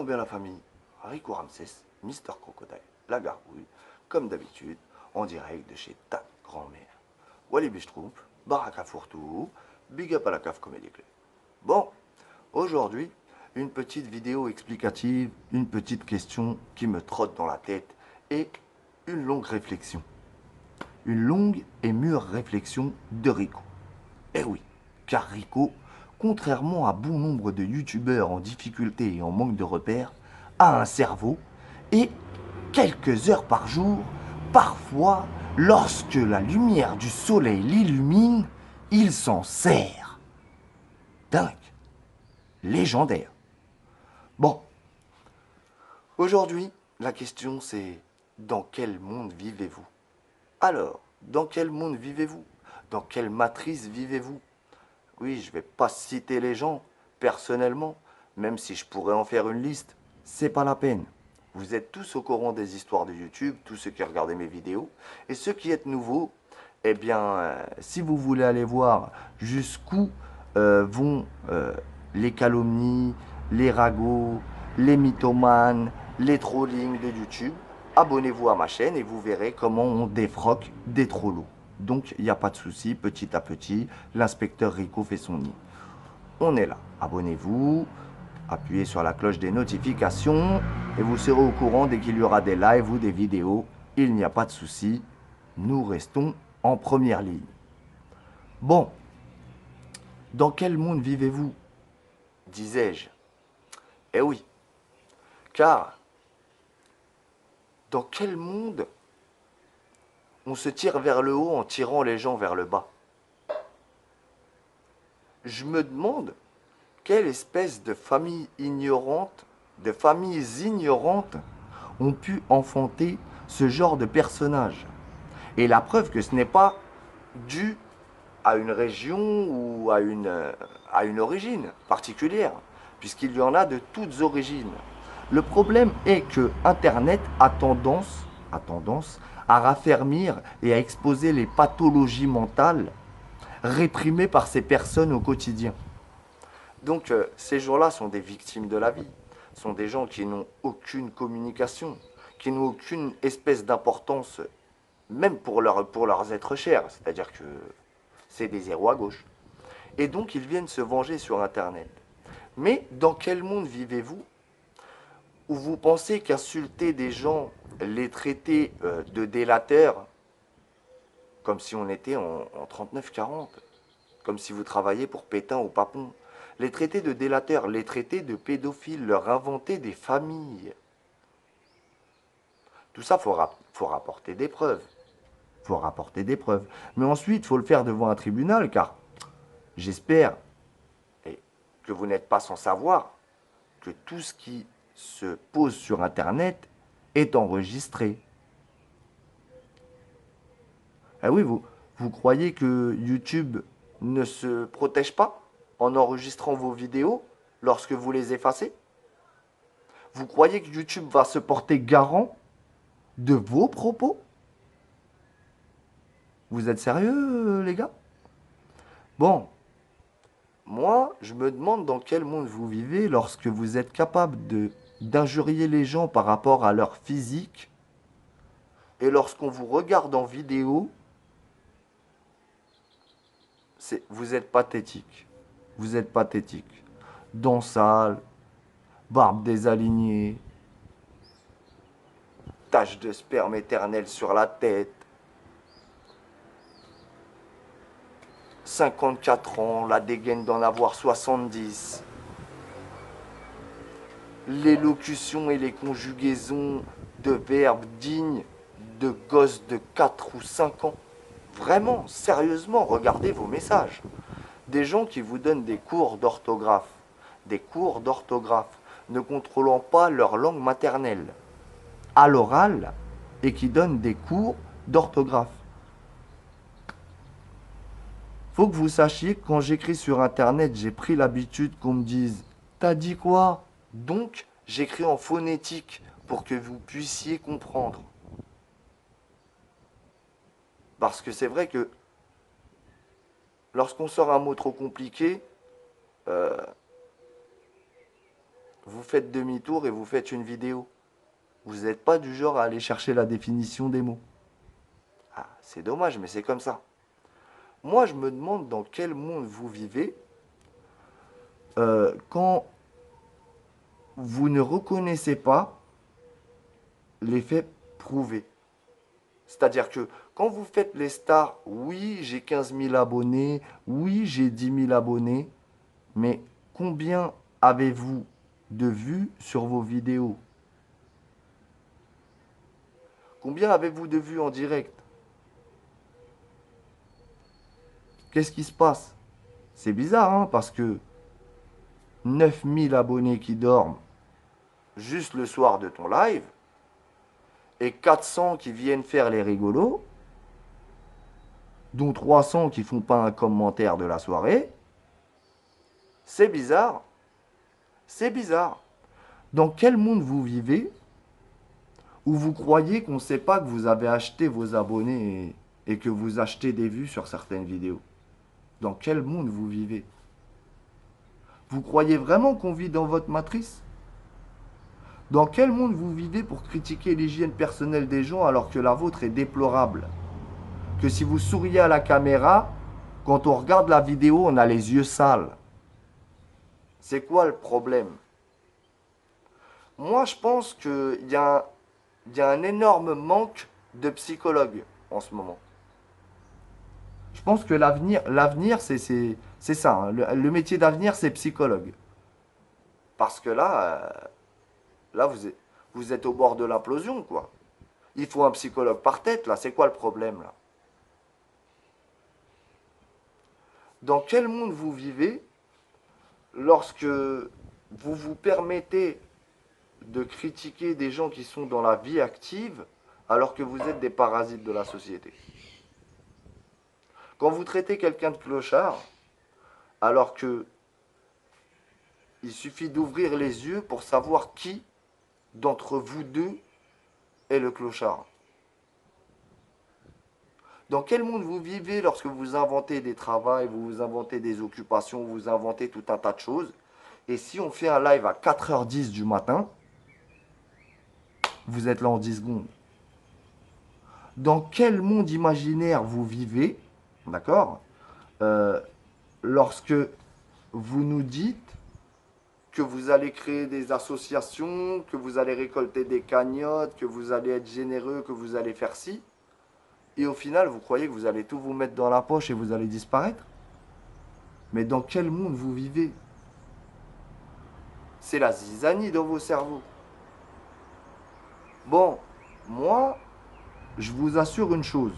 Bien la famille, Rico Ramsès, Mister Crocodile, la gargouille, comme d'habitude, en direct de chez ta grand-mère. Wally Bichtroup, Baraka Fourtou, Big Up à la CAF Comédie Club. Bon, aujourd'hui, une petite vidéo explicative, une petite question qui me trotte dans la tête et une longue réflexion. Une longue et mûre réflexion de Rico. Eh oui, car Rico, contrairement à bon nombre de youtubeurs en difficulté et en manque de repères, a un cerveau et quelques heures par jour, parfois, lorsque la lumière du soleil l'illumine, il s'en sert. Dingue, légendaire. Bon, aujourd'hui, la question c'est dans quel monde vivez-vous? Alors, dans quel monde vivez-vous? Dans quelle matrice vivez-vous? Oui, je vais pas citer les gens, personnellement, même si je pourrais en faire une liste, c'est pas la peine. Vous êtes tous au courant des histoires de YouTube, tous ceux qui regardent mes vidéos, et ceux qui êtes nouveaux, eh bien, si vous voulez aller voir jusqu'où vont les calomnies, les ragots, les mythomanes, les trollings de YouTube, abonnez-vous à ma chaîne et vous verrez comment on défroque des trollos. Donc, il n'y a pas de souci, petit à petit, l'inspecteur Rico fait son nid. On est là. Abonnez-vous, appuyez sur la cloche des notifications et vous serez au courant dès qu'il y aura des lives ou des vidéos. Il n'y a pas de souci, nous restons en première ligne. Bon, dans quel monde vivez-vous? Disais-je. Eh oui, car dans quel monde on se tire vers le haut en tirant les gens vers le bas? Je me demande quelle espèce de famille ignorante, de familles ignorantes ont pu enfanter ce genre de personnage. Et la preuve que ce n'est pas dû à une région ou à une origine particulière, puisqu'il y en a de toutes origines. Le problème est que Internet a tendance à raffermir et à exposer les pathologies mentales réprimées par ces personnes au quotidien. Donc ces gens-là sont des victimes de la vie, sont des gens qui n'ont aucune communication, qui n'ont aucune espèce d'importance, même pour leurs êtres chers, c'est-à-dire que c'est des zéros à gauche. Et donc ils viennent se venger sur Internet. Mais dans quel monde vivez-vous où vous pensez qu'insulter des gens, les traiter de délateurs, comme si on était en 39-40, comme si vous travailliez pour Pétain ou Papon, les traiter de délateurs, les traiter de pédophiles, leur inventer des familles. Tout ça, faut rapporter des preuves. Faut rapporter des preuves. Mais ensuite, il faut le faire devant un tribunal, car j'espère que vous n'êtes pas sans savoir que tout ce qui se pose sur Internet est enregistré. Ah oui, vous croyez que YouTube ne se protège pas en enregistrant vos vidéos lorsque vous les effacez? Vous croyez que YouTube va se porter garant de vos propos? Vous êtes sérieux, les gars? Bon, moi, je me demande dans quel monde vous vivez lorsque vous êtes capable d'injurier les gens par rapport à leur physique et lorsqu'on vous regarde en vidéo, vous êtes pathétique. Vous êtes pathétique. Dents sales, barbe désalignée, tache de sperme éternel sur la tête, 54 ans, la dégaine d'en avoir 70, l'élocution et les conjugaisons de verbes dignes de gosses de 4 ou 5 ans. Vraiment, sérieusement, regardez vos messages. Des gens qui vous donnent des cours d'orthographe, ne contrôlant pas leur langue maternelle, à l'oral, et qui donnent des cours d'orthographe. Faut que vous sachiez que quand j'écris sur Internet, j'ai pris l'habitude qu'on me dise « T'as dit quoi ?» Donc, j'écris en phonétique pour que vous puissiez comprendre. Parce que c'est vrai que lorsqu'on sort un mot trop compliqué, vous faites demi-tour et vous faites une vidéo. Vous n'êtes pas du genre à aller chercher la définition des mots. Ah, c'est dommage, mais c'est comme ça. Moi, je me demande dans quel monde vous vivez quand vous ne reconnaissez pas les faits prouvés. C'est-à-dire que quand vous faites les stars, oui, j'ai 15 000 abonnés, oui, j'ai 10 000 abonnés, mais combien avez-vous de vues sur vos vidéos? Combien avez-vous de vues en direct? Qu'est-ce qui se passe? C'est bizarre, hein, parce que 9 000 abonnés qui dorment juste le soir de ton live et 400 qui viennent faire les rigolos, dont 300 qui font pas un commentaire de la soirée, c'est bizarre. C'est bizarre. Dans quel monde vous vivez où vous croyez qu'on ne sait pas que vous avez acheté vos abonnés et que vous achetez des vues sur certaines vidéos? Dans quel monde vous vivez? Vous croyez vraiment qu'on vit dans votre matrice? Dans quel monde vous vivez pour critiquer l'hygiène personnelle des gens alors que la vôtre est déplorable? Que si vous souriez à la caméra, quand on regarde la vidéo, on a les yeux sales. C'est quoi le problème? Moi, je pense qu'il y a un énorme manque de psychologues en ce moment. Je pense que l'avenir, c'est ça, hein. Le métier d'avenir, c'est psychologue. Parce que là, vous êtes au bord de l'implosion, quoi. Il faut un psychologue par tête, là. C'est quoi le problème, là? Dans quel monde vous vivez lorsque vous vous permettez de critiquer des gens qui sont dans la vie active alors que vous êtes des parasites de la société? Quand vous traitez quelqu'un de clochard alors que il suffit d'ouvrir les yeux pour savoir qui d'entre vous deux est le clochard. Dans quel monde vous vivez lorsque vous inventez des travails, vous inventez des occupations, vous inventez tout un tas de choses? Et si on fait un live à 4h10 du matin, vous êtes là en 10 secondes. Dans quel monde imaginaire vous vivez, d'accord, lorsque vous nous dites que vous allez créer des associations, que vous allez récolter des cagnottes, que vous allez être généreux, que vous allez faire ci, et au final, vous croyez que vous allez tout vous mettre dans la poche et vous allez disparaître? Mais dans quel monde vous vivez? C'est la zizanie dans vos cerveaux. Bon, moi, je vous assure une chose.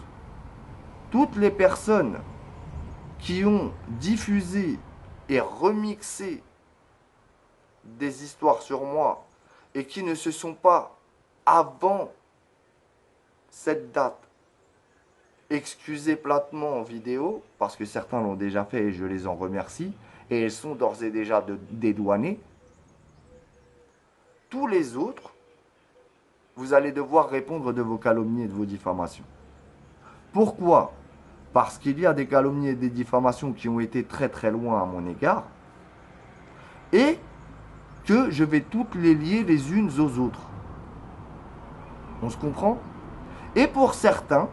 Toutes les personnes qui ont diffusé et remixé des histoires sur moi et qui ne se sont pas, avant cette date, excusées platement en vidéo, parce que certains l'ont déjà fait et je les en remercie, et elles sont d'ores et déjà dédouanées, tous les autres, vous allez devoir répondre de vos calomnies et de vos diffamations. Pourquoi? Parce qu'il y a des calomnies et des diffamations qui ont été très très loin à mon égard, et que je vais toutes les lier les unes aux autres. On se comprend? Et pour certains,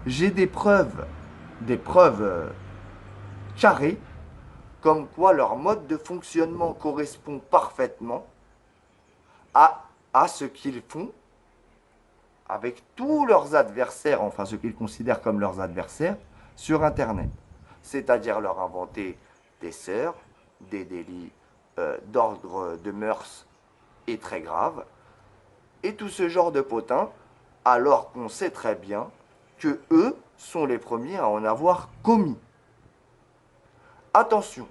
j'ai des preuves carrées, comme quoi leur mode de fonctionnement correspond parfaitement à ce qu'ils font avec tous leurs adversaires, enfin ce qu'ils considèrent comme leurs adversaires, sur Internet. C'est-à-dire leur inventer des sœurs, des délits d'ordre de mœurs et très graves, et tout ce genre de potins, alors qu'on sait très bien que eux sont les premiers à en avoir commis. Attention,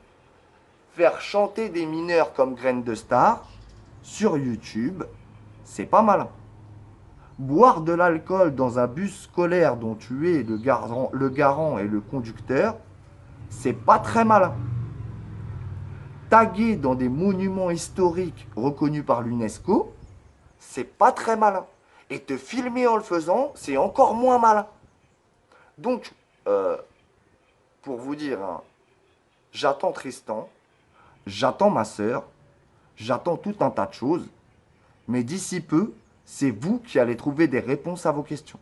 faire chanter des mineurs comme graines de star sur YouTube, c'est pas malin. Boire de l'alcool dans un bus scolaire dont tu es le garant et le conducteur, c'est pas très malin. Taguer dans des monuments historiques reconnus par l'UNESCO, c'est pas très malin. Et te filmer en le faisant, c'est encore moins malin. Donc, pour vous dire, hein, j'attends Tristan, j'attends ma sœur, J'attends tout un tas de choses, mais d'ici peu, c'est vous qui allez trouver des réponses à vos questions.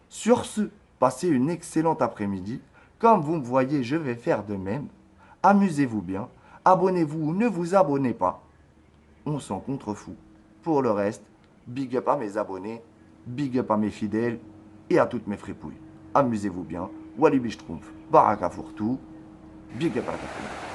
Sur ce, passez une excellente après-midi. Comme vous me voyez, je vais faire de même. Amusez-vous bien. Abonnez-vous ou ne vous abonnez pas. On s'en contrefou. Pour le reste, big up à mes abonnés, big up à mes fidèles et à toutes mes fripouilles. Amusez-vous bien. Walibi Schtroumpf, Baraka Fourtou, big up à la